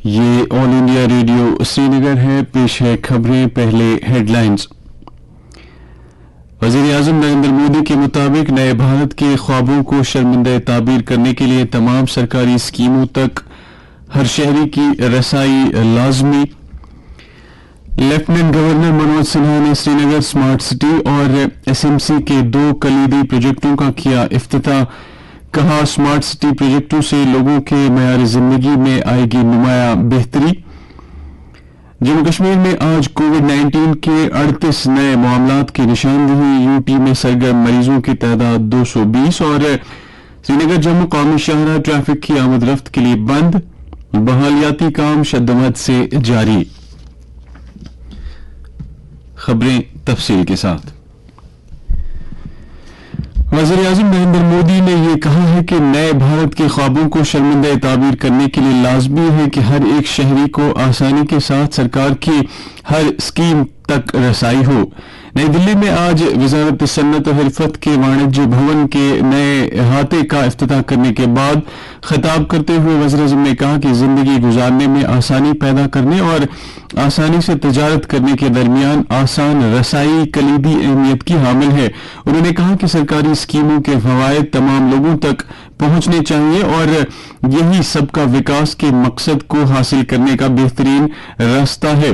یہ آل India radio سری نگر ہے. پیش ہے خبریں. پہلے ہیڈ لائنز. وزیر اعظم نریندر مودی کے مطابق نئے بھارت کے خوابوں کو شرمندہ تعبیر کرنے کے لیے تمام سرکاری اسکیموں تک ہر شہری کی رسائی لازمی. لیفٹیننٹ گورنر منوج سنہا نے سری نگر اسمارٹ سٹی اور ایس ایم سی کے 2 کلیدی پروجیکٹوں کا کیا افتتاح. کہا اسمارٹ سٹی پروجیکٹوں سے لوگوں کے معیار زندگی میں آئے گی نمایاں بہتری. جموں کشمیر میں آج کووڈ 19 کے 38 نئے معاملات کی نشاندہی. یو پی میں سرگرم مریضوں کی تعداد 220 اور سری نگر جموں قومی شاہراہ ٹریفک کی آمد رفت کے لیے بند. بحالیاتی کام شدت سے جاری. خبریں تفصیل کے ساتھ. وزیر اعظم نریندر مودی نے یہ کہا ہے کہ نئے بھارت کے خوابوں کو شرمندہ تعبیر کرنے کے لیے لازمی ہے کہ ہر ایک شہری کو آسانی کے ساتھ سرکار کی ہر اسکیم تک رسائی ہو. نئی دلی میں آج وزارت صنعت و حرفت کے وانجیہ بھون کے نئے احاطے کا افتتاح کرنے کے بعد خطاب کرتے ہوئے وزیر اعظم نے کہا کہ زندگی گزارنے میں آسانی پیدا کرنے اور آسانی سے تجارت کرنے کے درمیان آسان رسائی کلیدی اہمیت کی حامل ہے. انہوں نے کہا کہ سرکاری اسکیموں کے فوائد تمام لوگوں تک پہنچنے چاہیے اور یہی سب کا وکاس کے مقصد کو حاصل کرنے کا بہترین راستہ ہے.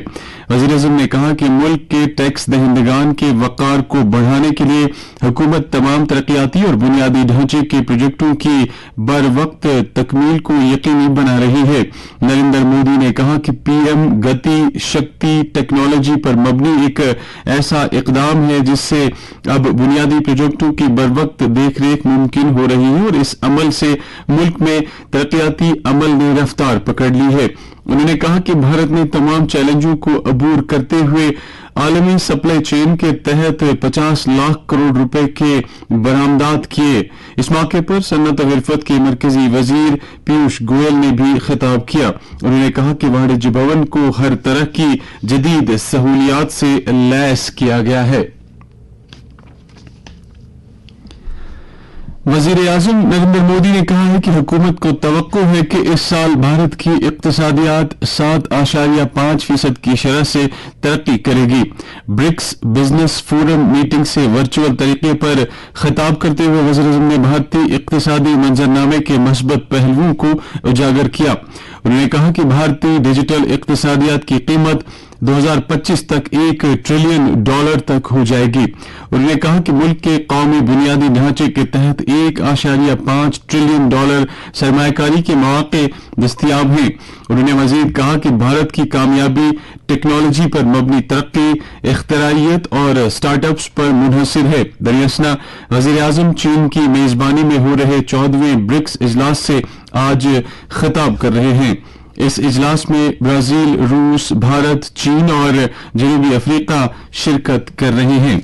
وزیر اعظم نے کہا کہ ملک کے ٹیکس دہندگان کے وقار کو بڑھانے کے لیے حکومت تمام ترقیاتی اور بنیادی ڈھانچے کے پروجیکٹوں کی بروقت تکمیل کو یقینی بنا رہی ہے. نریندر مودی نے کہا کہ P M Gati Shakti technology پر مبنی ایک ایسا اقدام ہے جس سے اب بنیادی پروجیکٹوں کی بروقت دیکھ ریکھ ممکن ہو رہی ہے اور اس عمل سے ملک میں ترقیاتی عمل نے رفتار پکڑ لی ہے. انہوں نے کہا کہ بھارت نے تمام چیلنجوں کو عبور کرتے ہوئے عالمی سپلائی چین کے تحت 50 لاکھ کروڑ روپے کے برآمدات کیے. اس موقع پر صنعت و حرفت کے مرکزی وزیر پیوش گوئل نے بھی خطاب کیا. انہوں نے کہا کہ وانجیہ بھون کو ہر طرح کی جدید سہولیات سے لیس کیا گیا ہے. وزیر اعظم نریندر مودی نے کہا ہے کہ حکومت کو توقع ہے کہ اس سال بھارت کی اقتصادیات 7.5% کی شرح سے ترقی کرے گی. برکس بزنس فورم میٹنگ سے ورچوئل طریقے پر خطاب کرتے ہوئے وزیر اعظم نے بھارتی اقتصادی منظرنامے کے مثبت پہلوؤں کو اجاگر کیا. انہوں نے کہا کہ بھارتی ڈیجیٹل اقتصادیات کی قیمت 2025 تک $1 ٹریلین تک ہو جائے گی. انہوں نے کہا کہ ملک کے قومی بنیادی ڈھانچے کے تحت $1.5 ٹریلین سرمایہ کاری کے مواقع دستیاب ہیں. انہوں نے مزید کہا کہ بھارت کی کامیابی ٹیکنالوجی پر مبنی ترقی، اختراعیت اور اسٹارٹ اپس پر منحصر ہے. دریاسنا وزیر اعظم چین کی میزبانی میں ہو رہے 14ویں برکس اجلاس سے آج خطاب کر رہے ہیں. اس اجلاس میں برازیل، روس، بھارت، چین اور جنوبی افریقہ شرکت کر رہے ہیں.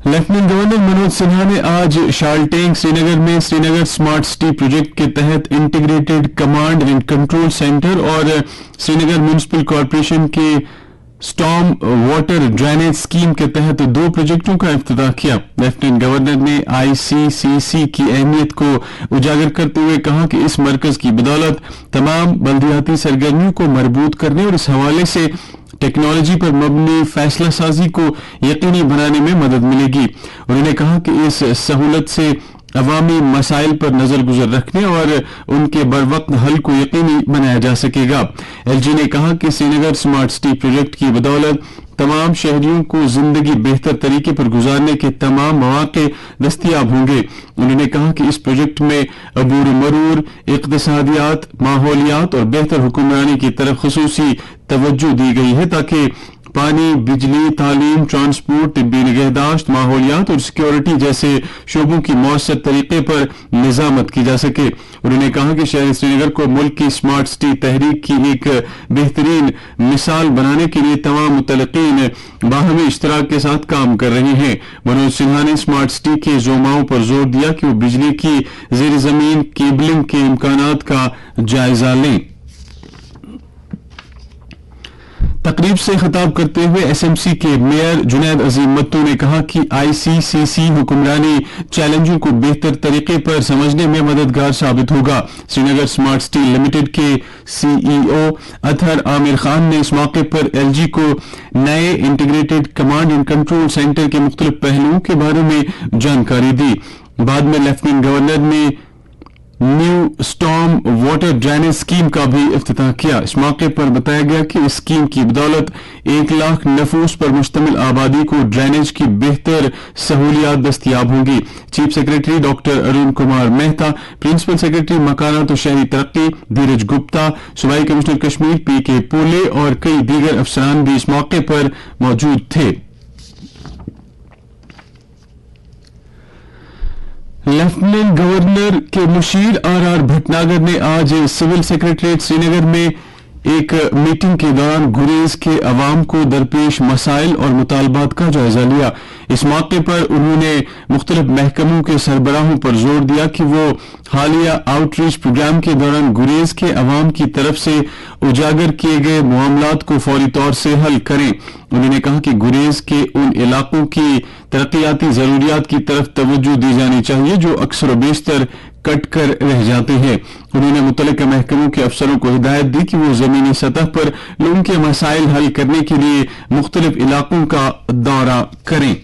لیفٹیننٹ گورنر منوج سنہا نے آج شالٹینگ سری نگر میں سری نگر اسمارٹ سٹی پروجیکٹ کے تحت integrated command and control centre اور سری نگر میونسپل کارپوریشن کے اسٹارم واٹر ڈرینیج اسکیم کے تحت 2 پروجیکٹوں کا افتتاح کیا. لیفٹیننٹ گورنر نے آئی سی سی سی کی اہمیت کو اجاگر کرتے ہوئے کہا کہ اس مرکز کی بدولت تمام بلدیاتی سرگرمیوں کو مربوط کرنے اور اس حوالے سے ٹیکنالوجی پر مبنی فیصلہ سازی کو یقینی بنانے میں مدد ملے گی. انہوں نے کہا کہ اس سہولت سے عوامی مسائل پر نظر گزر رکھنے اور ان کے بروقت حل کو یقینی بنایا جا سکے گا. ایل جی نے کہا کہ سری نگر اسمارٹ سٹی پروجیکٹ کی بدولت تمام شہریوں کو زندگی بہتر طریقے پر گزارنے کے تمام مواقع دستیاب ہوں گے. انہوں نے کہا کہ اس پروجیکٹ میں عبور مرور، اقتصادیات، ماحولیات اور بہتر حکمرانی کی طرف خصوصی توجہ دی گئی ہے تاکہ پانی، بجلی، تعلیم، ٹرانسپورٹ، طبی نگہداشت، ماحولیات اور سیکیورٹی جیسے شعبوں کی مؤثر طریقے پر نظامت کی جا سکے. انہوں نے کہا کہ شہر سری نگر کو ملک کی اسمارٹ سٹی تحریک کی ایک بہترین مثال بنانے کے لیے تمام متعلقین باہمی اشتراک کے ساتھ کام کر رہے ہیں. منوج سنہا نے اسمارٹ سٹی کے زوماؤں پر زور دیا کہ وہ بجلی کی زیر زمین کیبلنگ کے امکانات کا جائزہ لیں. تقریب سے خطاب کرتے ہوئے ایس ایم سی کے میئر جنید عظیم متو نے کہا کہ آئی سی سی سی حکمرانی چیلنجوں کو بہتر طریقے پر سمجھنے میں مددگار ثابت ہوگا. سری نگر اسمارٹ اسٹیل لمیٹڈ کے سی ای او اطہر عامر خان نے اس موقع پر ایل جی کو نئے integrated command and control centre کے مختلف پہلوؤں کے بارے میں جانکاری دی. بعد میں لیفٹیننٹ گورنر نے new storm water drainage scheme کا بھی افتتاح کیا. اس موقع پر بتایا گیا کہ اس اسکیم کی بدولت 1 لاکھ نفوس پر مشتمل آبادی کو ڈرینیج کی بہتر سہولیات دستیاب ہوں گی. Chief secretary doctor Arun Kumar Mehta, principal secretary مکانات و شہری ترقی دھیرج گپتا، صوبائی کمشنر کشمیر پی کے پولے اور کئی دیگر افسران بھی اس موقع پر موجود تھے. لیفٹیننٹ گورنر کے مشیر آر آر بھٹناگر نے آج سول سیکرٹریٹ سری نگر میں ایک میٹنگ کے دوران گریز کے عوام کو درپیش مسائل اور مطالبات کا جائزہ لیا. اس موقع پر انہوں نے مختلف محکموں کے سربراہوں پر زور دیا کہ وہ حالیہ آؤٹ ریچ پروگرام کے دوران گریز کے عوام کی طرف سے اجاگر کیے گئے معاملات کو فوری طور سے حل کریں. انہوں نے کہا کہ گریز کے ان علاقوں کی ترقیاتی ضروریات کی طرف توجہ دی جانی چاہیے جو اکثر و بیشتر کٹ کر رہ جاتے ہیں. انہوں نے متعلقہ محکموں کے افسروں کو ہدایت دی کہ وہ زمینی سطح پر لوگوں کے مسائل حل کرنے کے لیے مختلف علاقوں کا دورہ کریں.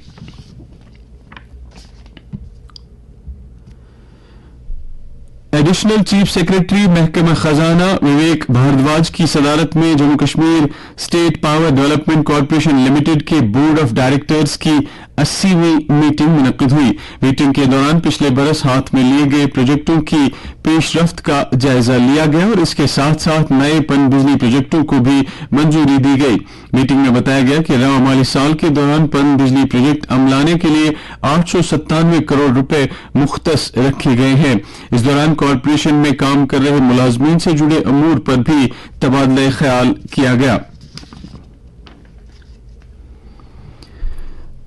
ایڈیشنل چیف سیکرٹری محکمہ خزانہ وویک بھاردواج کی صدارت میں Jammu Kashmir state power development corporation limited کے بورڈ آف ڈائریکٹرز کی 80ویں میٹنگ منعقد ہوئی. میٹنگ کے دوران پچھلے برس ہاتھ میں لیے گئے پروجیکٹوں کی پیش رفت کا جائزہ لیا گیا اور اس کے ساتھ ساتھ نئے پن بجلی پروجیکٹوں کو بھی منظوری دی گئی. میٹنگ میں بتایا گیا کہ رواں مالی سال کے دوران پن بجلی پروجیکٹ عملانے کے لیے 897 کروڑ روپے مختص رکھے گئے ہیں. اس دوران کارپوریشن میں کام کر رہے ملازمین سے جڑے امور پر بھی تبادلہ خیال کیا گیا.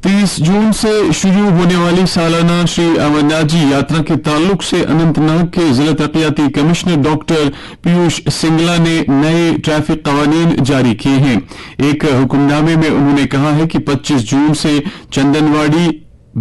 30 جون سے شروع ہونے والی سالانہ شری امرناتھ جی یاترا کے تعلق سے اننت ناگ کے ضلع ترقیاتی کمشنر ڈاکٹر پیوش سنگلا نے نئے ٹریفک قوانین جاری کیے ہیں. ایک حکم نامے میں انہوں نے کہا ہے کہ 25 جون سے چندنواڑی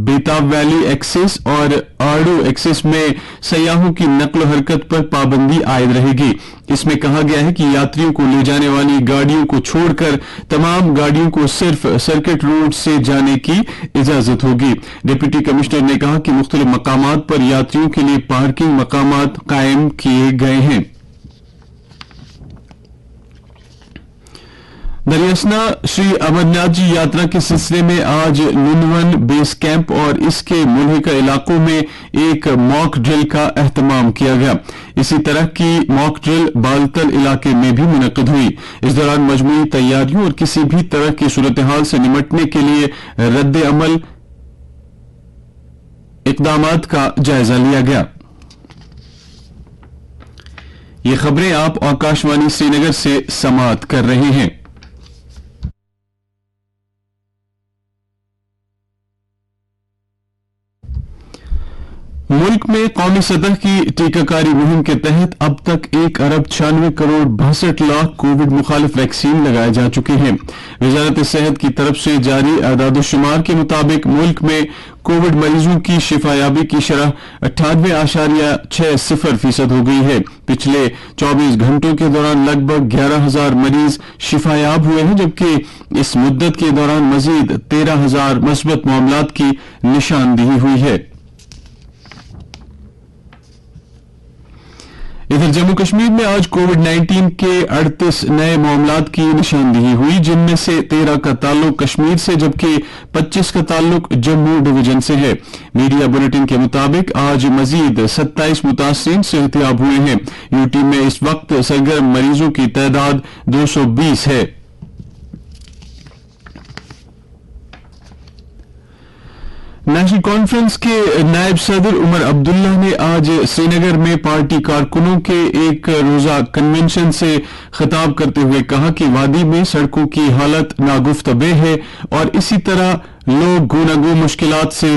بیتاب ویلی ایکسس اور آڑو ایکسس میں سیاحوں کی نقل و حرکت پر پابندی عائد رہے گی. اس میں کہا گیا ہے کہ یاتریوں کو لے جانے والی گاڑیوں کو چھوڑ کر تمام گاڑیوں کو صرف سرکٹ روڈ سے جانے کی اجازت ہوگی. ڈپٹی کمشنر نے کہا کہ مختلف مقامات پر یاتریوں کے لیے پارکنگ مقامات قائم کیے گئے ہیں. دریاسنا شری امرناتھ جی یاترا کے سلسلے میں آج ننون بیس کیمپ اور اس کے ملحقہ علاقوں میں ایک موک ڈرل کا اہتمام کیا گیا. اسی طرح کی موک ڈرل بالتل علاقے میں بھی منعقد ہوئی. اس دوران مجموعی تیاریوں اور کسی بھی طرح کی صورتحال سے نمٹنے کے لیے رد عمل اقدامات کا جائزہ لیا گیا. یہ خبریں آپ آکاشوانی سری نگر سے سماعت کر رہے ہیں. ملک میں قومی سطح کی ٹیکہ کاری مہم کے تحت اب تک 1,96,62,62 کووڈ مخالف ویکسین لگائے جا چکے ہیں. وزارت صحت کی طرف سے جاری اعداد و شمار کے مطابق ملک میں کووڈ مریضوں کی شفا یابی کی شرح 98.60% ہو گئی ہے. پچھلے 24 گھنٹوں کے دوران لگ بھگ 11,000 مریض شفا یاب ہوئے ہیں جبکہ اس مدت کے دوران مزید 13,000 مثبت معاملات کی نشاندہی ہوئی ہے. ادھر جموں کشمیر میں آج کووڈ 19 کے 38 نئے معاملات کی نشاندہی ہوئی جن میں سے 13 کا تعلق کشمیر سے جبکہ 25 کا تعلق جموں ڈویژن سے ہے. میڈیا بلیٹن کے مطابق آج مزید 27 متاثرین صحتیاب ہوئے ہیں. یو ٹی میں اس وقت سرگرم مریضوں کی تعداد 220 ہے. نیشنل کانفرنس کے نائب صدر عمر عبداللہ نے آج سری نگر میں پارٹی کارکنوں کے ایک روزہ کنونشن سے خطاب کرتے ہوئے کہا کہ وادی میں سڑکوں کی حالت ناگفتبے ہے اور اسی طرح لوگ گو نہ گو مشکلات سے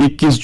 21